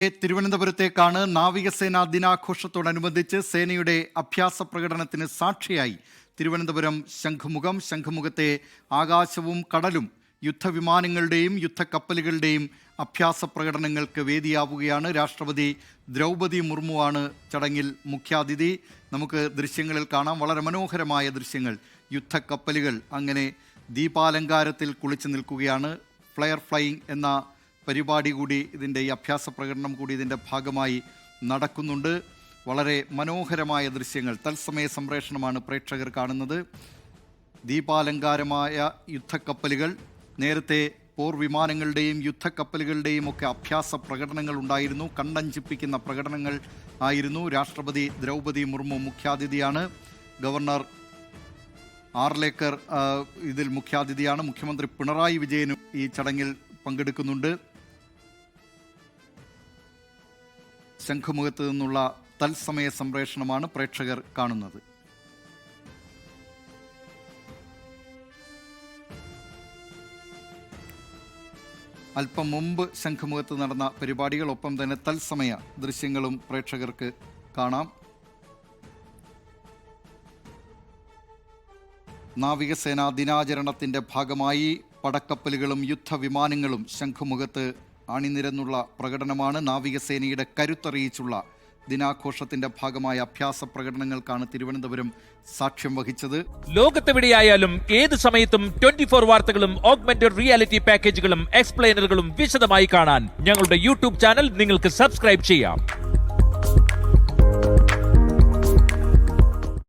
തിരുവനന്തപുരത്തേക്കാണ്. നാവികസേനാ ദിനാഘോഷത്തോടനുബന്ധിച്ച് സേനയുടെ അഭ്യാസ പ്രകടനത്തിന് സാക്ഷിയായി തിരുവനന്തപുരം ശംഖുമുഖത്തെ ആകാശവും കടലും യുദ്ധവിമാനങ്ങളുടെയും യുദ്ധക്കപ്പലുകളുടെയും അഭ്യാസ പ്രകടനങ്ങൾക്ക് വേദിയാവുകയാണ്. രാഷ്ട്രപതി ദ്രൗപദി മുർമുവാണ് ചടങ്ങിൽ മുഖ്യാതിഥി. നമുക്ക് ദൃശ്യങ്ങളിൽ കാണാം, വളരെ മനോഹരമായ ദൃശ്യങ്ങൾ. യുദ്ധക്കപ്പലുകൾ അങ്ങനെ ദീപാലങ്കാരത്തിൽ കുളിച്ചു നിൽക്കുകയാണ്. ഫ്ലയർ ഫ്ലൈയിങ് എന്ന പരിപാടി കൂടി ഇതിൻ്റെ ഈ അഭ്യാസ പ്രകടനം കൂടി ഇതിൻ്റെ ഭാഗമായി നടക്കുന്നുണ്ട്. വളരെ മനോഹരമായ ദൃശ്യങ്ങൾ, തത്സമയ സംപ്രേഷണമാണ് പ്രേക്ഷകർ കാണുന്നത്. ദീപാലങ്കാരമായ യുദ്ധക്കപ്പലുകൾ, നേരത്തെ പോർ വിമാനങ്ങളുടെയും യുദ്ധക്കപ്പലുകളുടെയും ഒക്കെ അഭ്യാസ പ്രകടനങ്ങൾ ഉണ്ടായിരുന്നു. കണ്ണഞ്ചിപ്പിക്കുന്ന പ്രകടനങ്ങൾ ആയിരുന്നു. രാഷ്ട്രപതി ദ്രൗപദി മുർമു മുഖ്യാതിഥിയാണ്. ഗവർണർ ആർലേക്കർ ഇതിൽ മുഖ്യാതിഥിയാണ്. മുഖ്യമന്ത്രി പിണറായി വിജയനും ഈ ചടങ്ങിൽ പങ്കെടുക്കുന്നുണ്ട്. ശംഖുമുഖത്ത് നിന്നുള്ള തത്സമയ സംപ്രേഷണമാണ് പ്രേക്ഷകർ കാണുന്നത്. അല്പം മുമ്പ് ശംഖുമുഖത്ത് നടന്ന പരിപാടികൾ, ഒപ്പം തന്നെ തത്സമയ ദൃശ്യങ്ങളും പ്രേക്ഷകർക്ക് കാണാം. നാവികസേനാ ദിനാചരണത്തിൻ്റെ ഭാഗമായി പടക്കപ്പലുകളും യുദ്ധവിമാനങ്ങളും ശംഖുമുഖത്ത് അണിനിരന്നുള്ള പ്രകടനമാണ്. നാവികസേനയുടെ കരുത്തറിയിച്ചുള്ള ദിനാഘോഷത്തിന്റെ ഭാഗമായ അഭ്യാസ പ്രകടനങ്ങൾക്കാണ് തിരുവനന്തപുരം സാക്ഷ്യം വഹിച്ചത്. ലോകത്തെവിടെയായാലും ഏത് സമയത്തും 24 വാർത്തകളും ഓഗ്മെന്റഡ് റിയാലിറ്റി പാക്കേജുകളും എക്സ്പ്ലെയിനറുകളും വിശദമായി കാണാൻ ഞങ്ങളുടെ യൂട്യൂബ് ചാനൽ നിങ്ങൾക്ക് സബ്സ്ക്രൈബ് ചെയ്യാം.